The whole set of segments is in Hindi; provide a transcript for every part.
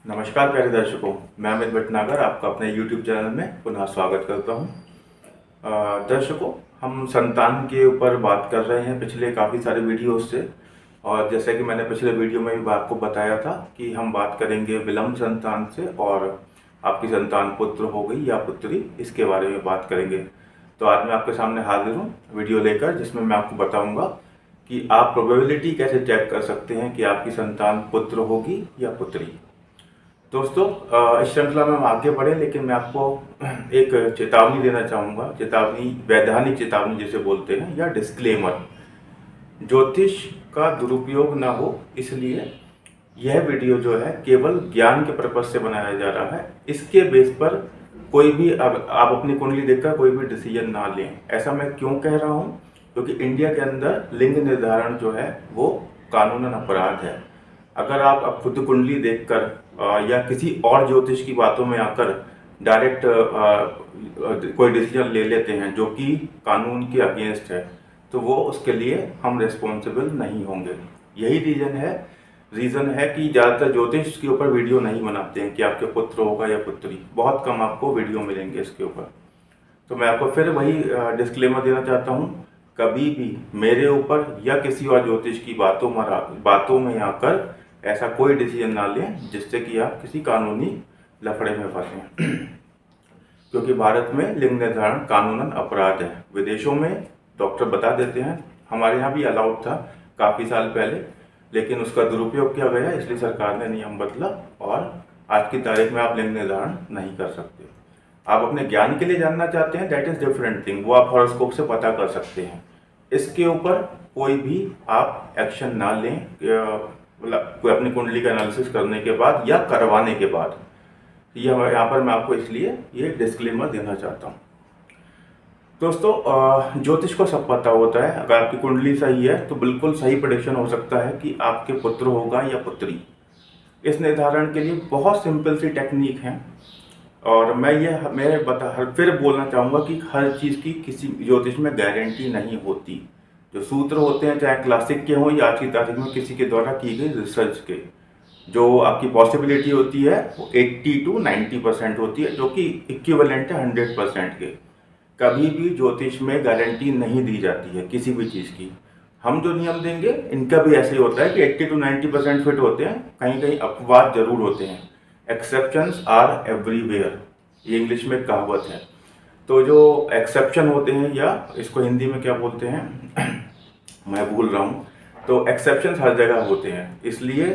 नमस्कार प्यारे दर्शकों, मैं अमित भटनागर आपका अपने YouTube चैनल में पुनः स्वागत करता हूं। दर्शकों, हम संतान के ऊपर बात कर रहे हैं पिछले काफ़ी सारे वीडियोस से। और जैसे कि मैंने पिछले वीडियो में भी आपको बताया था कि हम बात करेंगे विलंब संतान से, और आपकी संतान पुत्र हो गई या पुत्री, इसके बारे में बात करेंगे। तो आज मैं आपके सामने हाजिर हूँ वीडियो लेकर, जिसमें मैं आपको बताऊँगा कि आप प्रोबेबिलिटी कैसे चेक कर सकते हैं कि आपकी संतान पुत्र होगी या पुत्री। दोस्तों, इस श्रृंखला में हम आगे बढ़े, लेकिन मैं आपको एक चेतावनी देना चाहूँगा। चेतावनी, वैधानिक चेतावनी जिसे बोलते हैं, या डिस्क्लेमर। ज्योतिष का दुरुपयोग ना हो, इसलिए यह वीडियो जो है केवल ज्ञान के पर्पज से बनाया जा रहा है। इसके बेस पर कोई भी आप अपनी कुंडली देखकर कोई भी डिसीजन ना लें। ऐसा मैं क्यों कह रहा हूँ? क्योंकि इंडिया के अंदर लिंग निर्धारण जो है वो कानूनन अपराध है। अगर आप अब खुद कुंडली देखकर या किसी और ज्योतिष की बातों में आकर डायरेक्ट कोई डिसीजन ले लेते हैं जो कि कानून के अगेंस्ट है, तो वो उसके लिए हम रिस्पॉन्सिबल नहीं होंगे। यही रीज़न है कि ज़्यादातर ज्योतिष के ऊपर वीडियो नहीं बनाते हैं कि आपके पुत्र होगा या पुत्री। बहुत कम आपको वीडियो मिलेंगे इसके ऊपर। तो मैं आपको फिर वही डिस्क्लेमर देना चाहता हूँ, कभी भी मेरे ऊपर या किसी और ज्योतिष की बातों में आकर ऐसा कोई डिसीजन ना लें जिससे कि आप किसी कानूनी लफड़े में फंसें। क्योंकि भारत में लिंग निर्धारण कानूनन अपराध है। विदेशों में डॉक्टर बता देते हैं, हमारे यहाँ भी अलाउड था काफ़ी साल पहले, लेकिन उसका दुरुपयोग किया गया, इसलिए सरकार ने नियम बदला और आज की तारीख में आप लिंग निर्धारण नहीं कर सकते। आप अपने ज्ञान के लिए जानना चाहते हैं, दैट इज़ डिफरेंट थिंग, वो आप हॉरोस्कोप से पता कर सकते हैं। इसके ऊपर कोई भी आप एक्शन ना लें, कोई अपनी कुंडली का एनालिसिस करने के बाद या करवाने के बाद। ये यहाँ पर मैं आपको इसलिए ये डिस्क्लेमर देना चाहता हूँ। दोस्तों, ज्योतिष को सब पता होता है। अगर आपकी कुंडली सही है तो बिल्कुल सही प्रेडिक्शन हो सकता है कि आपके पुत्र होगा या पुत्री। इस निर्धारण के लिए बहुत सिंपल सी टेक्निक है, और मैं फिर बोलना चाहूँगा कि हर चीज़ की किसी ज्योतिष में गारंटी नहीं होती। जो सूत्र होते हैं, चाहे क्लासिक के हों या आज की तारीख में किसी के द्वारा की गई रिसर्च के, जो आपकी पॉसिबिलिटी होती है वो 80 to 90% होती है, जो कि इक्विवेलेंट है 100% के। कभी भी ज्योतिष में गारंटी नहीं दी जाती है किसी भी चीज़ की। हम जो नियम देंगे इनका भी ऐसे ही होता है कि 80 to 90% फिट होते हैं, कहीं कहीं अपवाद जरूर होते हैं। एक्सेप्शंस आर एवरीवेयर, ये इंग्लिश में कहावत है। तो जो एक्सेप्शन होते हैं, या इसको हिंदी में क्या बोलते हैं मैं भूल रहा हूँ, तो एक्सेप्शंस हर जगह होते हैं। इसलिए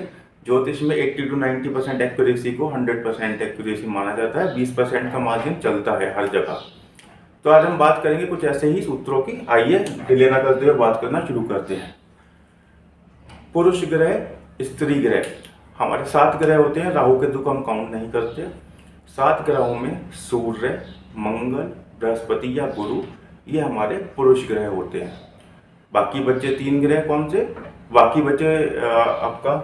ज्योतिष में 80 to 90% एक्यूरेसी को 100% एक्यूरेसी माना जाता है। 20% का मार्जिन चलता है हर जगह। तो आज हम बात करेंगे कुछ ऐसे ही सूत्रों की। आइए डिले ना करते हुए बात करना शुरू करते हैं। पुरुष ग्रह, स्त्री ग्रह, हमारे 7 ग्रह होते हैं। राहु केतु को हम काउंट नहीं करते। 7 ग्रहों में सूर्य, मंगल, बृहस्पति या गुरु, ये हमारे पुरुष ग्रह होते हैं। बाकी बचे 3 ग्रह कौन से? बाकी बचे आपका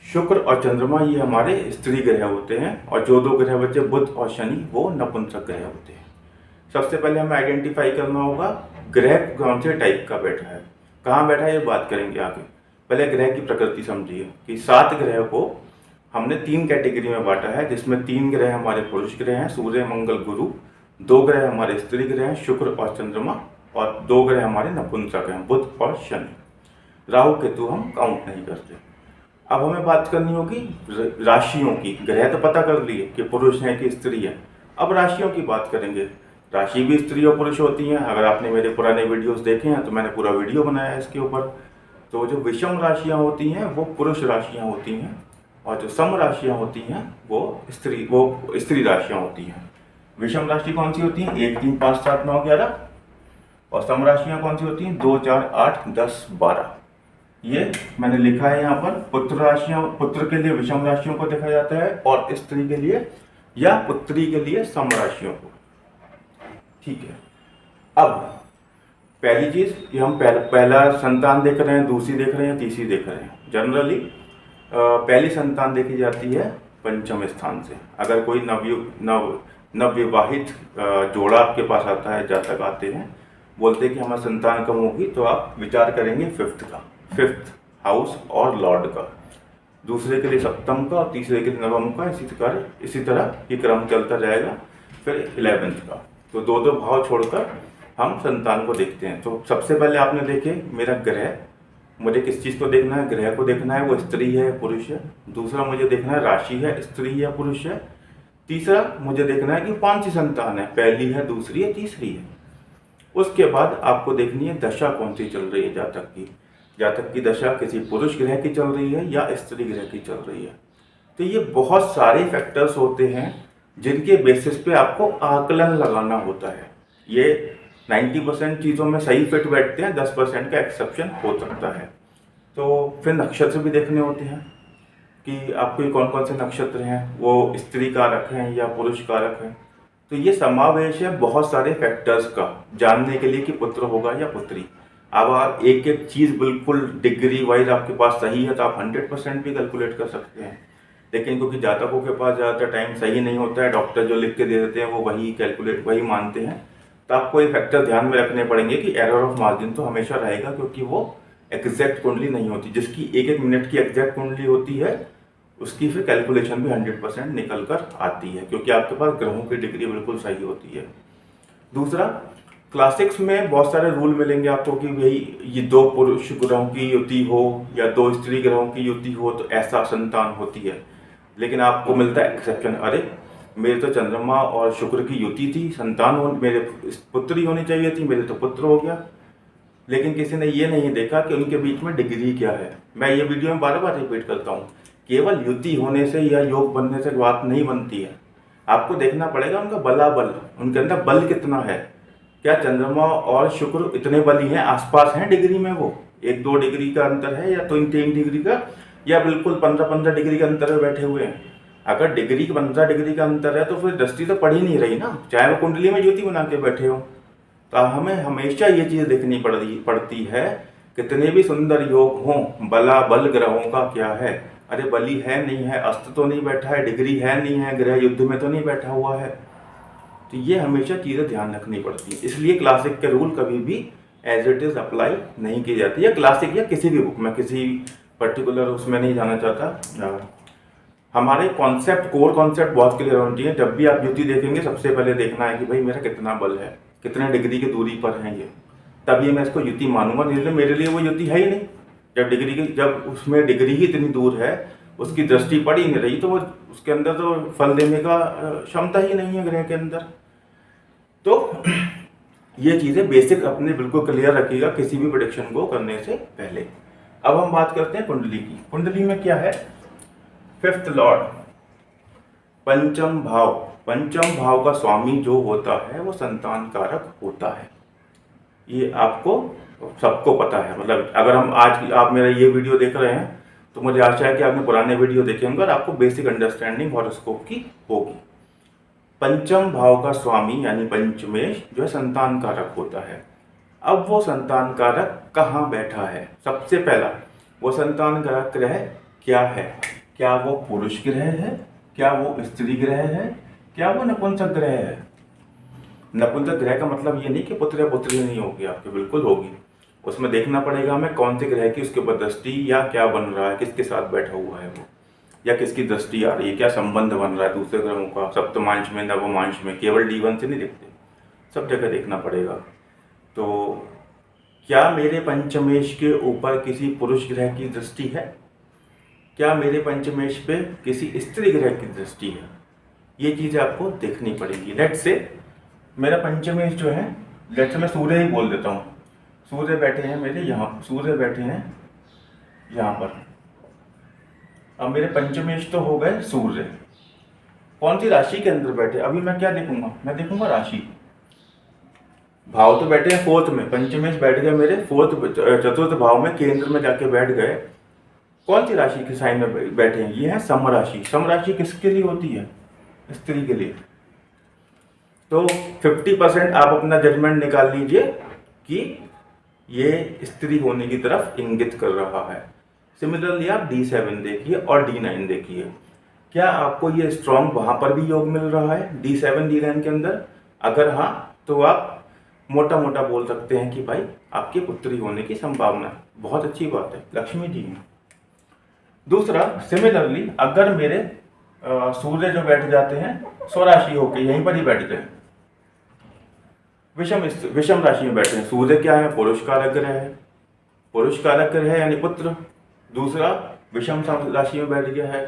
शुक्र और चंद्रमा, ये हमारे स्त्री ग्रह होते हैं। और जो 2 ग्रह बचे बुध और शनि, वो नपुंसक ग्रह होते हैं। सबसे पहले हमें आइडेंटिफाई करना होगा ग्रह कौन से टाइप का बैठा है, कहाँ बैठा है, ये बात करेंगे आगे। पहले ग्रह की प्रकृति समझिए कि 7 ग्रह को हमने 3 कैटेगरी में बांटा है, जिसमें 3 ग्रह हमारे पुरुष ग्रह हैं, सूर्य, मंगल, गुरु। 2 ग्रह हमारे स्त्री ग्रह हैं, शुक्र और चंद्रमा। और 2 ग्रह हमारे नपुंसक हैं, बुध और शनि। राहु केतु हम काउंट नहीं करते। अब हमें बात करनी होगी राशियों की। ग्रह तो पता कर लिए कि पुरुष हैं कि स्त्री है। अब राशियों की बात करेंगे। राशि भी स्त्री और पुरुष होती हैं। अगर आपने मेरे पुराने वीडियोस देखे हैं तो मैंने पूरा वीडियो बनाया है इसके ऊपर। तो जो विषम राशियां होती हैं वो पुरुष राशियां होती हैं, और जो सम राशियां होती हैं वो स्त्री राशियां होती हैं। विषम राशि कौन सी होती हैं? 1, 3, 5, 7, 9, 11। और सम राशियां कौन सी होती हैं? 2, 4, 8, 10, 12। ये मैंने लिखा है यहाँ पर। पुत्र के लिए विषम राशियों को देखा जाता है, और स्त्री के लिए या पुत्री के लिए सम राशियों को। ठीक है। अब पहली चीज, ये हम पहला संतान देख रहे हैं, दूसरी देख रहे हैं, तीसरी देख रहे हैं। जनरली पहली संतान देखी जाती है पंचम स्थान से। अगर कोई नवविवाहित जोड़ा आपके पास आता है, जातक आते हैं, बोलते हैं कि हमारी संतान कम होगी, तो आप विचार करेंगे 5th हाउस और लॉर्ड का। दूसरे के लिए सप्तम का और तीसरे के लिए नवम का, इसी तरह ये क्रम चलता जाएगा। फिर 11th का, तो दो दो भाव छोड़कर हम संतान को देखते हैं। तो सबसे पहले आपने देखे मेरा ग्रह, मुझे किस चीज़ को देखना है, ग्रह को देखना है, वो स्त्री है पुरुष है। दूसरा मुझे देखना है राशि है, स्त्री या पुरुष है। तीसरा मुझे देखना है कि कौन सी संतान है, पहली है, दूसरी है, तीसरी है। उसके बाद आपको देखनी है दशा कौन सी चल रही है जातक की। जातक की दशा किसी पुरुष ग्रह की चल रही है या स्त्री ग्रह की चल रही है। तो ये बहुत सारे फैक्टर्स होते हैं जिनके बेसिस पे आपको आकलन लगाना होता है। ये 90% चीज़ों में सही फिट बैठते हैं, 10% का एक्सेप्शन हो सकता है। तो फिर नक्षत्र भी देखने होते हैं कि आपके कौन कौन से नक्षत्र हैं, वो स्त्री कारक हैं या पुरुष कारक हैं। तो ये समावेश है बहुत सारे फैक्टर्स का जानने के लिए कि पुत्र होगा या पुत्री। अब आप एक एक चीज़ बिल्कुल डिग्री वाइज आपके पास सही है तो आप 100% भी कैलकुलेट कर सकते हैं। लेकिन क्योंकि जातकों के पास ज़्यादातर टाइम सही नहीं होता है, डॉक्टर जो लिख के दे देते हैं वो वही मानते हैं, तो आपको ये फैक्टर ध्यान में रखने पड़ेंगे कि एरर ऑफ मार्जिन तो हमेशा रहेगा, क्योंकि वो एग्जैक्ट कुंडली नहीं होती। जिसकी एक एक मिनट की एग्जैक्ट कुंडली होती है उसकी फिर कैलकुलेशन भी 100% निकल कर आती है, क्योंकि आपके पास ग्रहों की डिग्री बिल्कुल सही होती है। दूसरा, क्लासिक्स में बहुत सारे रूल मिलेंगे आपको कि भाई ये दो पुरुष ग्रहों की युति हो या दो स्त्री ग्रहों की युति हो तो ऐसा संतान होती है। लेकिन आपको मिलता है एक्सेप्शन, अरे मेरे तो चंद्रमा और शुक्र की युति थी, संतान मेरे पुत्री होनी चाहिए थी, मेरे तो पुत्र हो गया। लेकिन किसी ने ये नहीं देखा कि उनके बीच में डिग्री क्या है। मैं ये वीडियो में बार बार रिपीट करता हूँ, केवल युति होने से या योग बनने से बात नहीं बनती है। आपको देखना पड़ेगा उनका बलाबल, उनके अंदर बल कितना है। क्या चंद्रमा और शुक्र इतने बली हैं, आसपास हैं डिग्री में, वो 1-2 डिग्री का अंतर है या 3 डिग्री का, या बिल्कुल 15-15 डिग्री के अंतर में बैठे हुए हैं। अगर 15 डिग्री का अंतर है तो फिर दृष्टि तो पड़ ही नहीं रही ना, चाहे वो कुंडली में ज्योति बना के बैठे हो। तो हमें हमेशा ये चीज़ देखनी पड़ती है, कितने भी सुंदर योग हों, बला बल ग्रहों का क्या है। अरे बली है नहीं है, अस्त तो नहीं बैठा है, डिग्री है नहीं है, ग्रह युद्ध में तो नहीं बैठा हुआ है। तो ये हमेशा चीज़ें ध्यान रखनी पड़ती है। इसलिए क्लासिक के रूल कभी भी एज इट इज़ अप्लाई नहीं की जाती है। क्लासिक या किसी भी बुक में, किसी पर्टिकुलर उसमें नहीं जाना चाहता। हमारे कॉन्सेप्ट, कोर कॉन्सेप्ट बहुत क्लियर होनी चाहिए। जब भी आप युति देखेंगे सबसे पहले देखना है कि भाई मेरा कितना बल है, कितने डिग्री की दूरी पर है ये, तभी मैं इसको युति मानूंगा। नहीं तो मेरे लिए वो युति है ही नहीं। जब उसमें डिग्री ही इतनी दूर है, उसकी दृष्टि पड़ ही नहीं रही, तो वो उसके अंदर तो फल देने का क्षमता ही नहीं है ग्रह के अंदर। तो ये चीज़ें बेसिक अपने बिल्कुल क्लियर रखिएगा किसी भी प्रेडिक्शन को करने से पहले। अब हम बात करते हैं कुंडली की। कुंडली में क्या है, 5th लॉर्ड, पंचम भाव। पंचम भाव का स्वामी जो होता है वो संतान कारक होता है। ये आपको सबको पता है। मतलब अगर हम आज आप मेरा ये वीडियो देख रहे हैं तो मुझे आशा है कि आपने पुराने वीडियो देखे होंगे और आपको बेसिक अंडरस्टैंडिंग हॉरोस्कोप की होगी। पंचम भाव का स्वामी यानी पंचमेश जो है संतान कारक होता है। अब वो संतान कारक कहाँ बैठा है? सबसे पहला, वो संतान कारक ग्रह क्या है? क्या वो पुरुष ग्रह है, क्या वो स्त्री ग्रह है, क्या वो नपुंसक ग्रह है? नपुंसक ग्रह का मतलब ये नहीं कि पुत्र या पुत्री नहीं होगी आपके, बिल्कुल होगी। उसमें देखना पड़ेगा हमें कौन से ग्रह की उसके ऊपर दृष्टि या क्या बन रहा है, किसके साथ बैठा हुआ है वो, या किसकी दृष्टि आ रही है, क्या संबंध बन रहा है दूसरे ग्रहों का, सप्तमांश में, नवमांश में। केवल D1 से नहीं देखते, सब जगह देखना पड़ेगा। तो क्या मेरे पंचमेश के ऊपर किसी पुरुष ग्रह की दृष्टि है? क्या मेरे पंचमेश पे किसी स्त्री ग्रह की दृष्टि है? ये चीज़ें आपको देखनी पड़ेगी। लेट्स से मेरा पंचमेश जो है, लेट्स से मैं सूर्य ही बोल देता हूँ। सूर्य बैठे हैं मेरे यहाँ, सूर्य बैठे हैं यहाँ पर। अब मेरे पंचमेश तो हो गए सूर्य, कौन सी राशि के अंदर बैठे? अभी मैं क्या देखूंगा? मैं देखूंगा राशि। भाव तो बैठे हैं 4th में, पंचमेश बैठ गए मेरे 4th भाव में, केंद्र में जाके बैठ गए। कौन सी राशि के साइन में बैठे हैं? ये है सम राशि। सम राशि किसके लिए होती है? स्त्री के लिए। तो 50% आप अपना जजमेंट निकाल लीजिए कि ये स्त्री होने की तरफ इंगित कर रहा है। सिमिलरली आप D7 देखिए और D9 देखिए, क्या आपको ये स्ट्रॉन्ग वहाँ पर भी योग मिल रहा है D7 D9 के अंदर? अगर हाँ, तो आप मोटा मोटा बोल सकते हैं कि भाई आपकी पुत्री होने की संभावना है। बहुत अच्छी बात है, लक्ष्मी जी हैं। दूसरा, सिमिलरली अगर मेरे सूर्य जो बैठ जाते हैं स्वराशि होके यहीं पर ही बैठ गए, विषम राशि में बैठे हैं। सूर्य क्या है? पुरुष कारक ग्रह है, पुरुष कारक ग्रह है यानी पुत्र। दूसरा, विषम राशि में बैठ गया है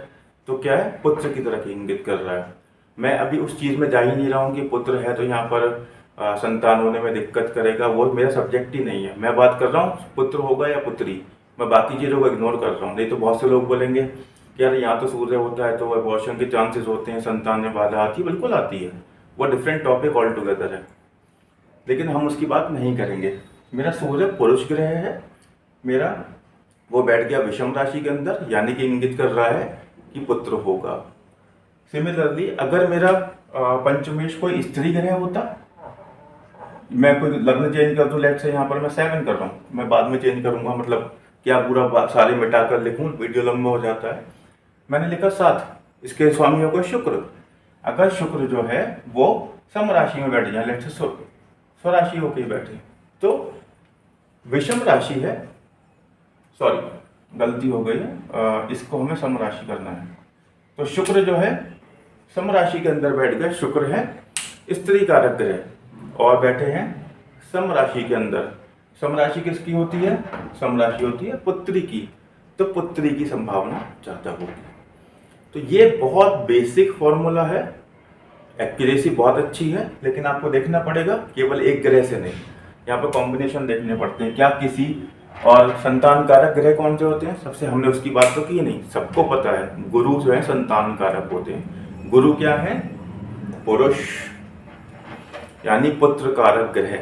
तो क्या है? पुत्र की तरफ इंगित कर रहा है। मैं अभी उस चीज में जा ही नहीं रहा हूँ कि पुत्र है तो यहाँ पर संतान होने में दिक्कत करेगा, वो मेरा सब्जेक्ट ही नहीं है। मैं बात कर रहा हूँ पुत्र होगा या पुत्री, मैं बाकी चीज़ों को इग्नोर कर रहा हूँ। नहीं तो बहुत से लोग बोलेंगे कि यार यहाँ तो सूर्य होता है तो अबॉर्शन के चांसेस होते हैं, संतान में बाधा आती है। बिल्कुल आती है, वो डिफरेंट टॉपिक ऑल टुगेदर है, लेकिन हम उसकी बात नहीं करेंगे। मेरा सूर्य पुरुष ग्रह है, मेरा वो बैठ गया विषम राशि के अंदर, यानी कि इंगित कर रहा है कि पुत्र होगा। सिमिलरली अगर मेरा पंचमेश कोई स्त्री ग्रह होता, मैं कोई लग्न चेंज कर दूं, लेट से यहाँ पर मैं 7 कर रहा हूँ, मैं बाद में चेंज करूंगा, मतलब क्या पूरा सारे मिटा कर लिखूं, वीडियो लंबा हो जाता है। मैंने लिखा 7, इसके स्वामी हो गए शुक्र। अगर शुक्र जो है वो सम राशि में बैठ जाए, लेट से स्वराशि होकर ही बैठे, तो विषम राशि है, सॉरी गलती हो गई है, इसको हमें सम राशि करना है। तो शुक्र जो है सम राशि के अंदर बैठ गए, शुक्र है स्त्री कारक ग्रह और बैठे हैं सम राशि के अंदर। सम राशि किसकी होती है? सम राशि होती है पुत्री की, तो पुत्री की संभावना ज्यादा होगी। तो ये बहुत बेसिक फॉर्मूला है, एक्यूरेसी बहुत अच्छी है, लेकिन आपको देखना पड़ेगा केवल एक ग्रह से नहीं, यहाँ पर कॉम्बिनेशन देखने पड़ते हैं। क्या किसी और संतान कारक ग्रह कौन से होते हैं? सबसे हमने उसकी बात तो की नहीं, सबको पता है गुरु जो है संतान कारक होते हैं। गुरु क्या है? पुरुष यानी पुत्र कारक ग्रह।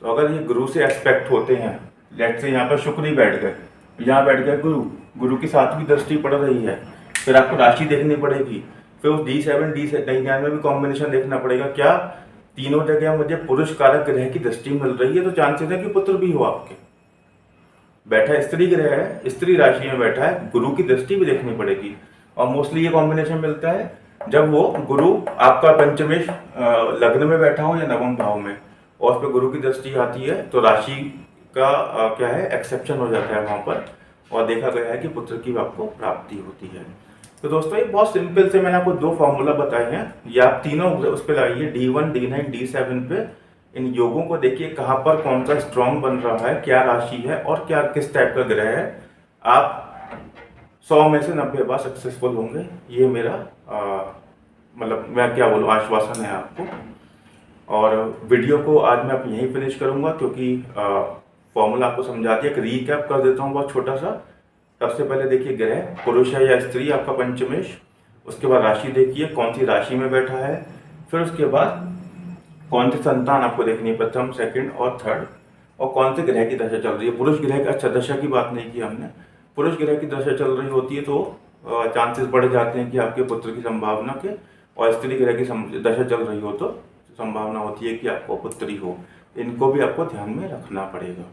तो अगर ये गुरु से एस्पेक्ट होते हैं, लेट से यहाँ पर शुक्र ही बैठ गए, यहाँ बैठ गए गुरु, गुरु की 7वीं दृष्टि पड़ रही है, फिर आपको राशि देखनी पड़ेगी, फिर उस D7 D9 में भी कॉम्बिनेशन देखना पड़ेगा। क्या तीनों जगह मुझे पुरुष कारक ग्रह की दृष्टि मिल रही है, तो चांसेस है कि पुत्र भी हो आपके। बैठा स्त्री ग्रह है, स्त्री राशि में बैठा है, गुरु की दृष्टि भी देखनी पड़ेगी। और मोस्टली ये कॉम्बिनेशन मिलता है जब वो गुरु आपका पंचमेश लग्न में बैठा हो या नवम भाव में, और उस पर गुरु की दृष्टि आती है, तो राशि का क्या है एक्सेप्शन हो जाता है वहां पर, और देखा गया है कि पुत्र की आपको प्राप्ति होती है। तो दोस्तों ये बहुत सिंपल से मैंने आपको 2 फॉर्मूला बताए हैं, ये आप तीनों उस पर लाइए, D1 D9 D7 पे। इन योगों को देखिए कहाँ पर कौन सा स्ट्रॉन्ग बन रहा है, क्या राशि है और क्या किस टाइप का ग्रह है। आप 100 में से 90 बार सक्सेसफुल होंगे, ये मेरा मतलब मैं क्या बोलूँ आश्वासन है आपको। और वीडियो को आज मैं यहीं फिनिश करूँगा, क्योंकि फॉर्मूला आपको समझा दिया। एक रीकैप कर देता हूँ बहुत छोटा सा। सबसे पहले देखिए ग्रह पुरुष है या स्त्री आपका पंचमेश, उसके बाद राशि देखिए कौन सी राशि में बैठा है, फिर उसके बाद कौन सी संतान आपको देखनी है, प्रथम सेकंड और थर्ड, और कौन से ग्रह की दशा चल रही है। पुरुष ग्रह की, अच्छा दशा की बात नहीं की हमने, पुरुष ग्रह की दशा चल रही होती है तो चांसेस बढ़ जाते हैं कि आपके पुत्र की संभावना के, और स्त्री ग्रह की दशा चल रही हो तो संभावना होती है कि आपको पुत्री हो। इनको भी आपको ध्यान में रखना पड़ेगा।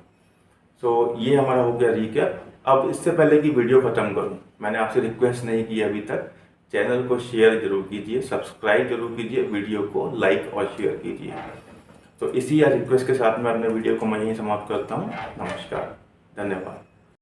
सो ये हमारा हो गया रीकैप। अब इससे पहले कि वीडियो खत्म करूं, मैंने आपसे रिक्वेस्ट नहीं की अभी तक, चैनल को शेयर जरूर कीजिए, सब्सक्राइब जरूर कीजिए, वीडियो को लाइक और शेयर कीजिए। तो इसी रिक्वेस्ट के साथ मैं अपने वीडियो को मैं यहीं समाप्त करता हूँ। नमस्कार, धन्यवाद।